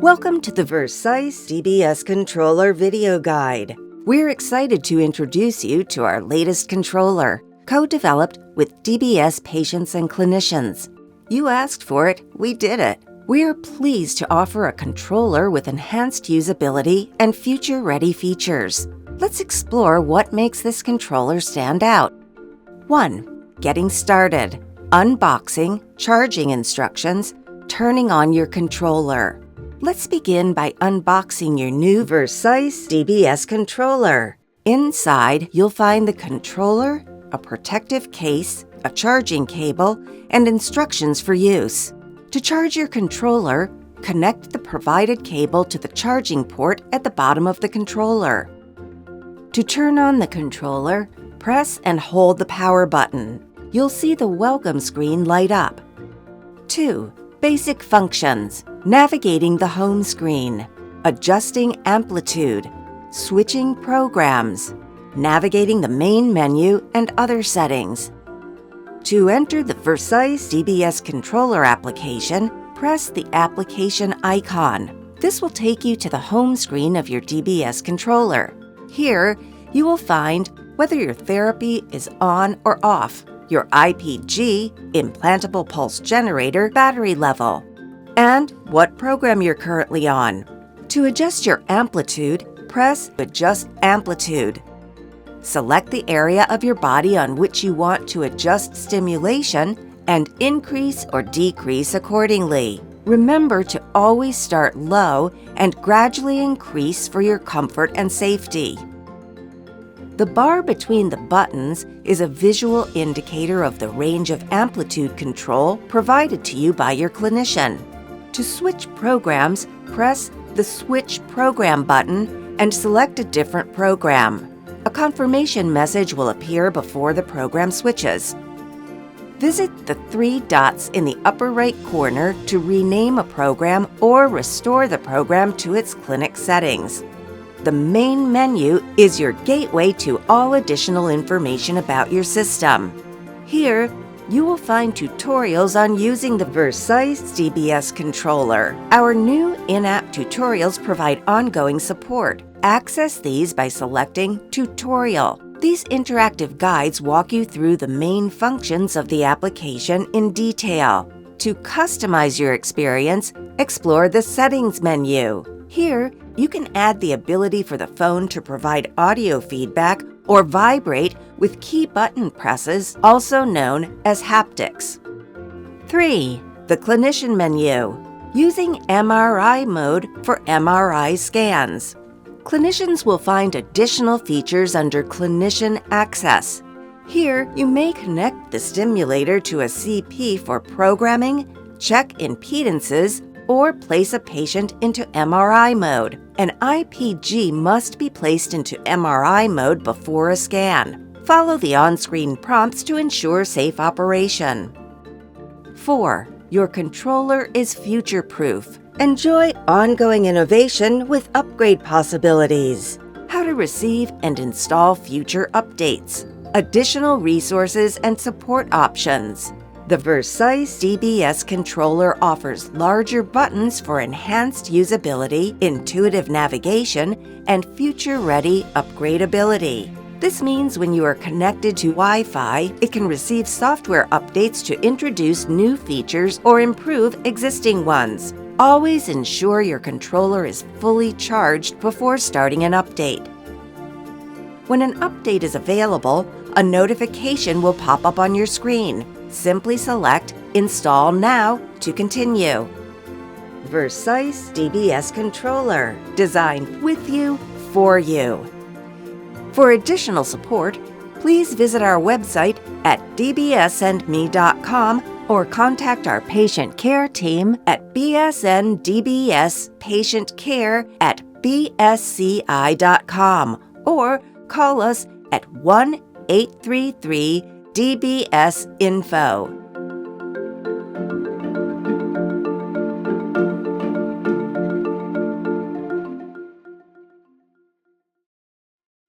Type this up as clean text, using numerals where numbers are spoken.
Welcome to the Vercise DBS Controller video guide. We're excited to introduce you to our latest controller, co-developed with DBS patients and clinicians. You asked for it, we did it. We're pleased to offer a controller with enhanced usability and future-ready features. Let's explore what makes this controller stand out. 1. Getting started. Unboxing, charging instructions, turning on your controller. Let's begin by unboxing your new Vercise DBS controller. Inside, you'll find the controller, a protective case, a charging cable, and instructions for use. To charge your controller, connect the provided cable to the charging port at the bottom of the controller. To turn on the controller, press and hold the power button. You'll see the welcome screen light up. 2. Basic functions. Navigating the home screen. Adjusting amplitude. Switching programs. Navigating the main menu and other settings. To enter the Vercise DBS controller application, press the application icon. This will take you to the home screen of your DBS controller. Here, you will find whether your therapy is on or off, your IPG, implantable pulse generator, battery level, and what program you're currently on. To adjust your amplitude, press Adjust Amplitude. Select the area of your body on which you want to adjust stimulation and increase or decrease accordingly. Remember to always start low and gradually increase for your comfort and safety. The bar between the buttons is a visual indicator of the range of amplitude control provided to you by your clinician. To switch programs, press the Switch Program button and select a different program. A confirmation message will appear before the program switches. Visit the 3 dots in the upper right corner to rename a program or restore the program to its clinic settings. The main menu is your gateway to all additional information about your system. Here, you will find tutorials on using the Vercise DBS controller. Our new in-app tutorials provide ongoing support. Access these by selecting Tutorial. These interactive guides walk you through the main functions of the application in detail. To customize your experience, explore the Settings menu. Here, you can add the ability for the phone to provide audio feedback or vibrate with key button presses, also known as haptics. 3. The Clinician menu. Using MRI mode for MRI scans. Clinicians will find additional features under Clinician Access. Here, you may connect the stimulator to a CP for programming, check impedances, or place a patient into MRI mode. An IPG must be placed into MRI mode before a scan. Follow the on-screen prompts to ensure safe operation. 4. Your controller is future-proof. Enjoy ongoing innovation with upgrade possibilities. How to receive and install future updates. Additional resources and support options. The Vercise DBS controller offers larger buttons for enhanced usability, intuitive navigation, and future-ready upgradability. This means when you are connected to Wi-Fi, it can receive software updates to introduce new features or improve existing ones. Always ensure your controller is fully charged before starting an update. When an update is available, a notification will pop up on your screen. Simply select Install Now to continue. Vercise DBS Controller, designed with you, for you. For additional support, please visit our website at dbsandme.com or contact our patient care team at bsndbspatientcare@bsci.com or call us at 1-833-DBS Info.